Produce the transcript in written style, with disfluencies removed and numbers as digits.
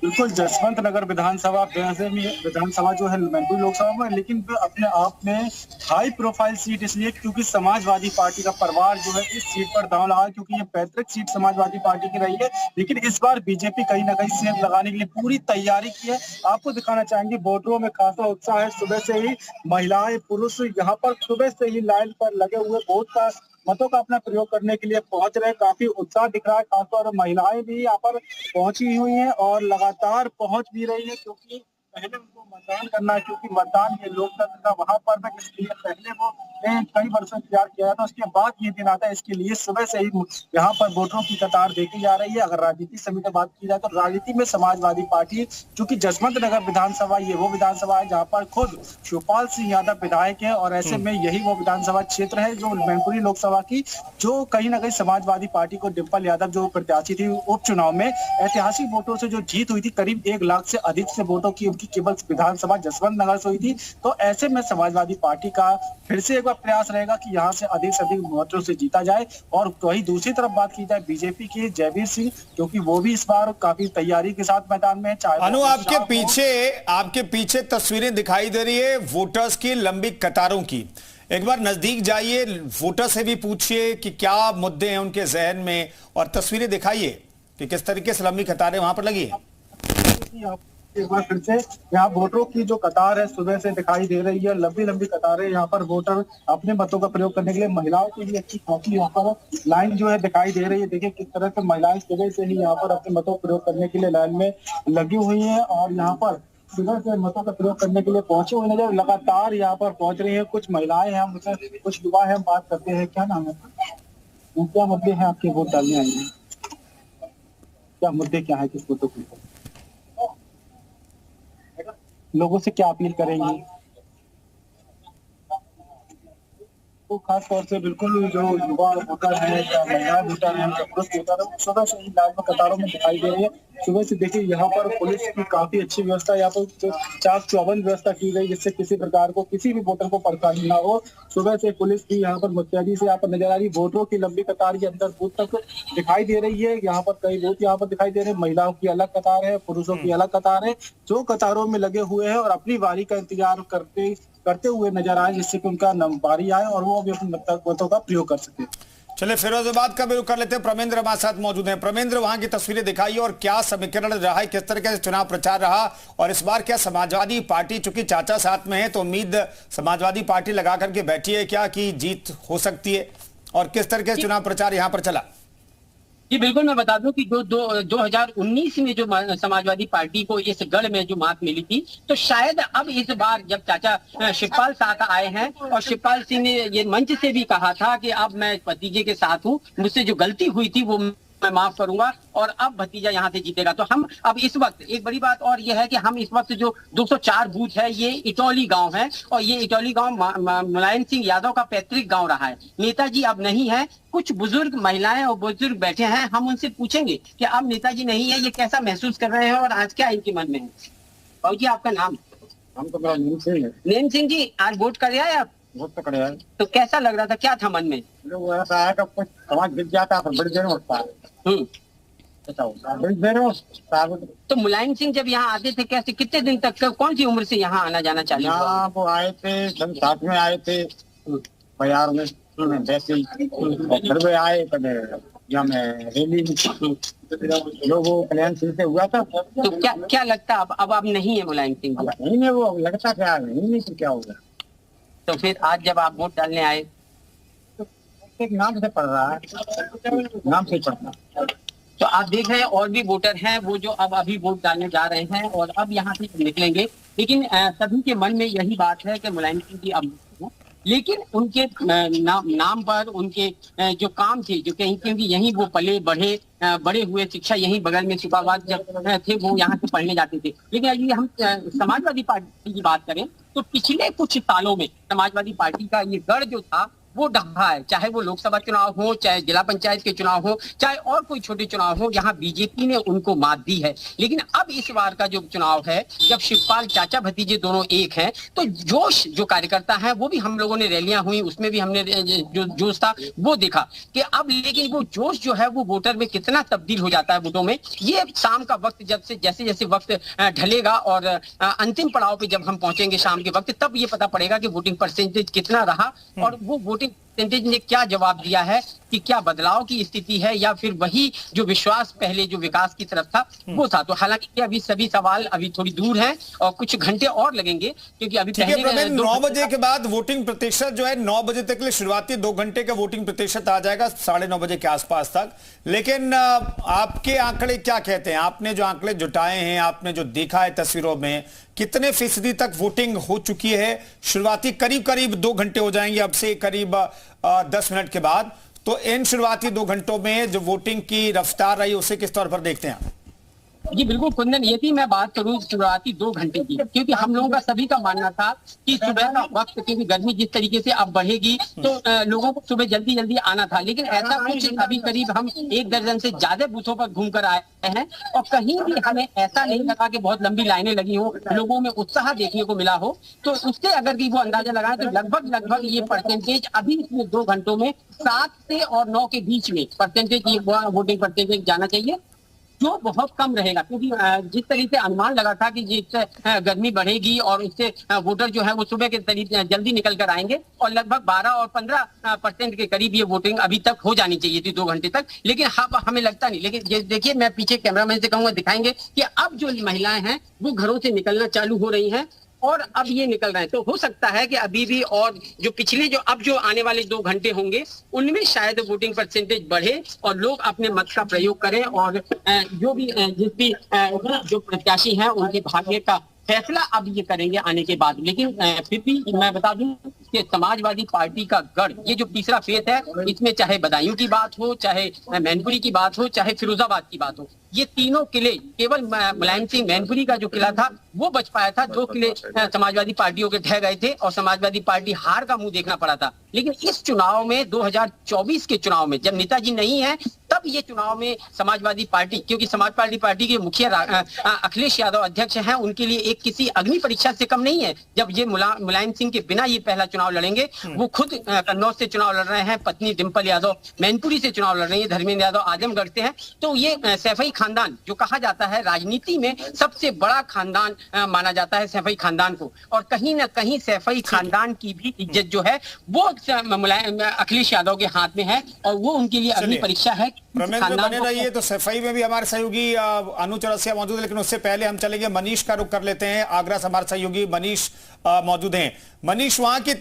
बिल्कुल, जसवंत नगर विधानसभा वैसे में विधानसभा जो है मैनपुरी लोकसभा में, लेकिन वो अपने आप में हाई प्रोफाइल सीट इसलिए क्योंकि समाजवादी पार्टी का परिवार जो है इस सीट पर दांव लगा, क्योंकि ये पैतृक सीट समाजवादी पार्टी की रही है। लेकिन इस बार बीजेपी कहीं ना कहीं सेंध लगाने के लिए पूरी तैयारी की है। आपको दिखाना चाहेंगे, वोटरों में खासा उत्साह है। सुबह से ही महिलाएं पुरुष यहाँ पर सुबह से ही लाइन पर लगे हुए वोट का मतों का अपना प्रयोग करने के लिए पहुंच रहे हैं। काफी उत्साह दिख रहा है, खासतौर पर महिलाएं भी यहाँ पर पहुंची हुई हैं और लगातार पहुंच भी रही है, क्योंकि पहले उनको मतदान करना है, क्योंकि मतदान ये लोकतंत्र का वहां पर है, इसलिए पहले वो कई वर्षों इंतजार किया जाता है, उसके बाद ये दिन आता है। इसके लिए सुबह से ही यहाँ पर वोटरों की कतार देखी जा रही है। अगर राजनीति समिति की बात की जाए तो राजनीति में समाजवादी पार्टी, चूंकि जसवंत नगर विधानसभा ये वो विधानसभा है जहाँ पर खुद शिवपाल सिंह यादव विधायक है, और ऐसे में यही वो विधानसभा क्षेत्र है जो मैनपुरी लोकसभा की, जो कहीं ना कहीं समाजवादी पार्टी को डिम्पल यादव जो प्रत्याशी थी उपचुनाव में ऐतिहासिक वोटों से जो जीत हुई थी, करीब 1 लाख से अधिक से वोटों की उनकी केवल विधानसभा जसवंत नगर से हुई थी। तो ऐसे में समाजवादी पार्टी का फिर से एक बार प्रयास रहेगा कि यहाँ से अधिक वोटों से जीता जाए। और वही दूसरी तरफ बात की जाए बीजेपी की, जयवीर सिंह, क्योंकि वो भी इस बार काफी तैयारी के साथ मैदान में है। चाहे अनु, आपके पीछे तस्वीरें दिखाई दे रही है वोटर्स की लंबी कतारों की। एक बार नजदीक जाइए, वोटर से भी पूछिए कि क्या मुद्दे हैं उनके जहन में, और तस्वीरें दिखाइए कि किस तरीके से लंबी कतारें वहां पर लगी है। एक बार फिर से यहाँ वोटरों की जो कतार है सुबह से दिखाई दे रही है, लंबी लंबी कतारें। यहाँ पर वोटर अपने मतों का प्रयोग करने के लिए, महिलाओं की भी अच्छी खासी यहाँ पर लाइन जो है दिखाई दे रही है। देखिए किस तरह से महिलाएं सुबह से ही यहाँ पर अपने मतों का प्रयोग करने के लिए लाइन में लगी हुई है, और यहाँ पर सुबह से मतों का प्रयोग करने के लिए पहुंचे हुए नजर, लगातार यहाँ पर पहुंच रही है। कुछ महिलाएं हैं, मुझसे कुछ युवा है, बात करते हैं। क्या नाम है, क्या मुद्दे हैं आपके वोट डालने आए हैं? क्या मुद्दे क्या है, किस मुद्दों को लोगों से क्या अपील करेंगे? तो खास तौर से बिल्कुल जो युवा वोटर है या महिला वोटर है, पुरुष वोटर है, सुबह से ही लाइन में कतारों में दिखाई दे रही है। सुबह से देखिए यहाँ पर पुलिस की काफी अच्छी व्यवस्था, यहाँ पर चाक चौबंद व्यवस्था की गई, जिससे किसी प्रकार को किसी भी वोटर को परेशानी ना हो। सुबह से पुलिस की यहाँ पर मुस्तैदी से यहाँ पर नजर आ रही। वोटरों की लंबी कतार के अंदर बूथ तक दिखाई दे रही है। यहाँ पर कई बूथ यहाँ पर दिखाई दे रहे हैं। महिलाओं की अलग कतार है, पुरुषों की अलग कतार है, जो कतारों में लगे हुए हैं और अपनी बारी का इंतजार करते हुए नजर आए, जिससे कि उनका बारी आए और वो भी अपने मतों का प्रयोग कर सके। चलिए फिरोजाबाद का भी रुख कर लेते हैं। प्रमेंद्र हमारे साथ मौजूद हैं। प्रमेंद्र, वहां की तस्वीरें दिखाइए और क्या समीकरण रहा है, किस तरीके से चुनाव प्रचार रहा, और इस बार क्या समाजवादी पार्टी, चूंकि चाचा साथ में है तो उम्मीद समाजवादी पार्टी लगा करके बैठी है क्या कि जीत हो सकती है, और किस तरीके से चुनाव प्रचार यहां पर चला? जी बिल्कुल, मैं बता दूं कि जो 2019 में जो समाजवादी पार्टी को इस गढ़ में जो मात मिली थी, तो शायद अब इस बार जब चाचा शिवपाल साथ आए हैं, और शिवपाल सिंह ने ये मंच से भी कहा था कि अब मैं भतीजे के साथ हूं, मुझसे जो गलती हुई थी वो मैं माफ करूंगा, और अब भतीजा यहाँ से जीतेगा। तो हम अब इस वक्त एक बड़ी बात और यह है कि हम इस वक्त जो 204 बूथ है, ये इटौली गांव है, और ये इटौली गांव मुलायम सिंह यादव का पैतृक गांव रहा है। नेताजी अब नहीं है, कुछ बुजुर्ग महिलाएं और बुजुर्ग बैठे हैं, हम उनसे पूछेंगे कि अब नेताजी नहीं है, ये कैसा महसूस कर रहे हैं और आज क्या इनके मन में है। बाबू जी, आपका नाम? हम तो मेरा नेम सिंह है। नेम सिंह जी, आज वोट कर आए आप? वोट तो करे है। तो कैसा लग रहा था, क्या था मन में? वो ऐसा है कि कुछ समाज गिर जाता है, बड़ी देर होता है। तो मुलायम सिंह जब यहाँ आते थे, कैसे, कितने दिन तक, कौन सी उम्र से यहाँ आना जाना चालू हुआ? वो आए थे सन 60 में आए थे बाजार में, वैसे घर में आए यहाँ में रैली लोगों कल्याण सिंह से हुआ था। तो क्या लगता है अब नहीं है मुलायम सिंह? नहीं है, वो लगता क्या नहीं तो क्या होगा। तो फिर आज जब आप वोट डालने आए तो एक नाम से पढ़ रहा है, नाम से पढ़ना। तो आप देख रहे हैं और भी वोटर हैं वो जो अब अभी वोट डालने जा रहे हैं और अब यहाँ से निकलेंगे, लेकिन सभी के मन में यही बात है कि मुलायम सिंह जी अब, लेकिन उनके नाम पर उनके जो काम थे, जो कहीं क्योंकि यहीं वो पले बड़े हुए, शिक्षा यहीं बगल में शिवपाबाद जब थे वो यहाँ से पढ़ने जाते थे। लेकिन यदि हम समाजवादी पार्टी की बात करें तो पिछले कुछ सालों में समाजवादी पार्टी का ये गढ़ जो था वो ढहा है, चाहे वो लोकसभा चुनाव हो, चाहे जिला पंचायत के चुनाव हो, चाहे और कोई छोटे चुनाव हो, यहाँ बीजेपी ने उनको मात दी है। लेकिन अब इस बार का जो चुनाव है, जब शिवपाल चाचा भतीजे दोनों एक हैं, तो जोश जो कार्यकर्ता है वो भी, हम लोगों ने रैलियां हुई उसमें भी हमने जो जोश था वो देखा कि अब, लेकिन वो जोश जो है वो वोटर में कितना तब्दील हो जाता है वोटों में, ये शाम का वक्त जब से जैसे जैसे वक्त ढलेगा और अंतिम पड़ाव पे जब हम पहुंचेंगे शाम के वक्त, तब ये पता पड़ेगा कि वोटिंग परसेंटेज कितना रहा और वो वोटिंग परसेंटेज ने क्या जवाब दिया है कि क्या बदलाव की स्थिति है या फिर वही जो विश्वास पहले जो विकास की तरफ था वो था। तो हालांकि अभी सभी सवाल अभी थोड़ी दूर हैं और कुछ घंटे और लगेंगे, क्योंकि अभी पहले 9 बजे के बाद वोटिंग प्रतिशत जो है 9 बजे तक के लिए शुरुआती 2 घंटे का वोटिंग प्रतिशत आ जाएगा 9:30 बजे के आसपास तक। लेकिन आपके आंकड़े क्या कहते हैं? आपने जो आंकड़े जुटाए हैं, आपने जो देखा है तस्वीरों में, कितने फीसदी तक वोटिंग हो चुकी है? शुरुआती करीब 2 घंटे हो जाएंगे अब से करीब 10 मिनट के बाद। तो इन शुरुआती 2 घंटों में जो वोटिंग की रफ्तार रही उसे किस तौर पर देखते हैं आप? जी बिल्कुल कुंदन, यदि मैं बात करूं शुरुआती 2 घंटे की, क्योंकि हम लोगों का सभी का मानना था कि सुबह का वक्त, क्योंकि गर्मी जिस तरीके से अब बढ़ेगी तो लोगों को सुबह जल्दी जल्दी आना था, लेकिन ऐसा कुछ अभी करीब हम 1 दर्जन से ज्यादा बूथों पर घूमकर आए हैं और कहीं भी हमें ऐसा नहीं लगा कि बहुत लंबी लाइनें लगी हो, लोगों में उत्साह देखने को मिला हो। तो उससे अगर कि वो अंदाजा लगाएं तो लगभग ये परसेंटेज अभी इसमें 2 घंटों में 7 से और 9 के बीच में परसेंटेज, ये वोटिंग परसेंटेज जाना चाहिए, जो बहुत कम रहेगा, क्योंकि जिस तरीके से अनुमान लगा था कि जिससे गर्मी बढ़ेगी और उससे वोटर जो है वो सुबह के तरीके जल्दी निकल कर आएंगे और लगभग 12 और 15% के करीब ये वोटिंग अभी तक हो जानी चाहिए थी 2 घंटे तक, लेकिन हमें लगता नहीं। लेकिन देखिए, मैं पीछे कैमरामैन से कहूंगा दिखाएंगे कि अब जो महिलाएं हैं वो घरों से निकलना चालू हो रही हैं और अब ये निकल रहे हैं। तो हो सकता है कि अभी भी और जो पिछले जो आने वाले 2 घंटे होंगे उनमें शायद वोटिंग परसेंटेज बढ़े और लोग अपने मत का प्रयोग करें और जो भी जो प्रत्याशी हैं उनके भाग्य का फैसला अब ये करेंगे आने के बाद। लेकिन फिर भी मैं बता दूं कि समाजवादी पार्टी का गढ़, ये जो तीसरा फेज है, इसमें चाहे बदायूं की बात हो, चाहे मैनपुरी की बात हो, चाहे फिरोजाबाद की बात हो, ये तीनों किले, केवल मुलायम सिंह मैनपुरी का जो किला था वो बच पाया था। 2 किले समाजवादी पार्टियों के ढह गए थे और समाजवादी पार्टी हार का मुंह देखना पड़ा था। लेकिन इस चुनाव में 2024 के चुनाव में जब नेताजी नहीं है तब ये चुनाव में समाजवादी पार्टी, क्योंकि समाजवादी पार्टी के मुखिया अखिलेश यादव अध्यक्ष हैं, उनके लिए एक किसी अग्नि परीक्षा से कम नहीं है। जब ये मुलायम सिंह के बिना ये पहला चुनाव लड़ेंगे, वो खुद कन्नौज से चुनाव लड़ रहे हैं, पत्नी डिंपल यादव मैनपुरी से चुनाव लड़ रही है, धर्मेंद्र यादव आजमगढ़ से हैं। तो ये सैफई खानदान जो कहा जाता है राजनीति में सबसे बड़ा खानदान माना जाता है सैफई खानदान को, और कहीं ना कहीं सैफई खानदान की भी इज्जत जो है वो अखिलेश यादव के हाथ में है और वो उनके लिए अग्नि परीक्षा है। प्रमेंद्र बने रहिए। तो सफाई में भी हमारे सहयोगी अनु चौरसिया मौजूद है, लेकिन उससे पहले हम चलेंगे मनीष का रुख कर लेते हैं। आगरा से हमारे सहयोगी मनीष मौजूद हैं। मनीष, वहां की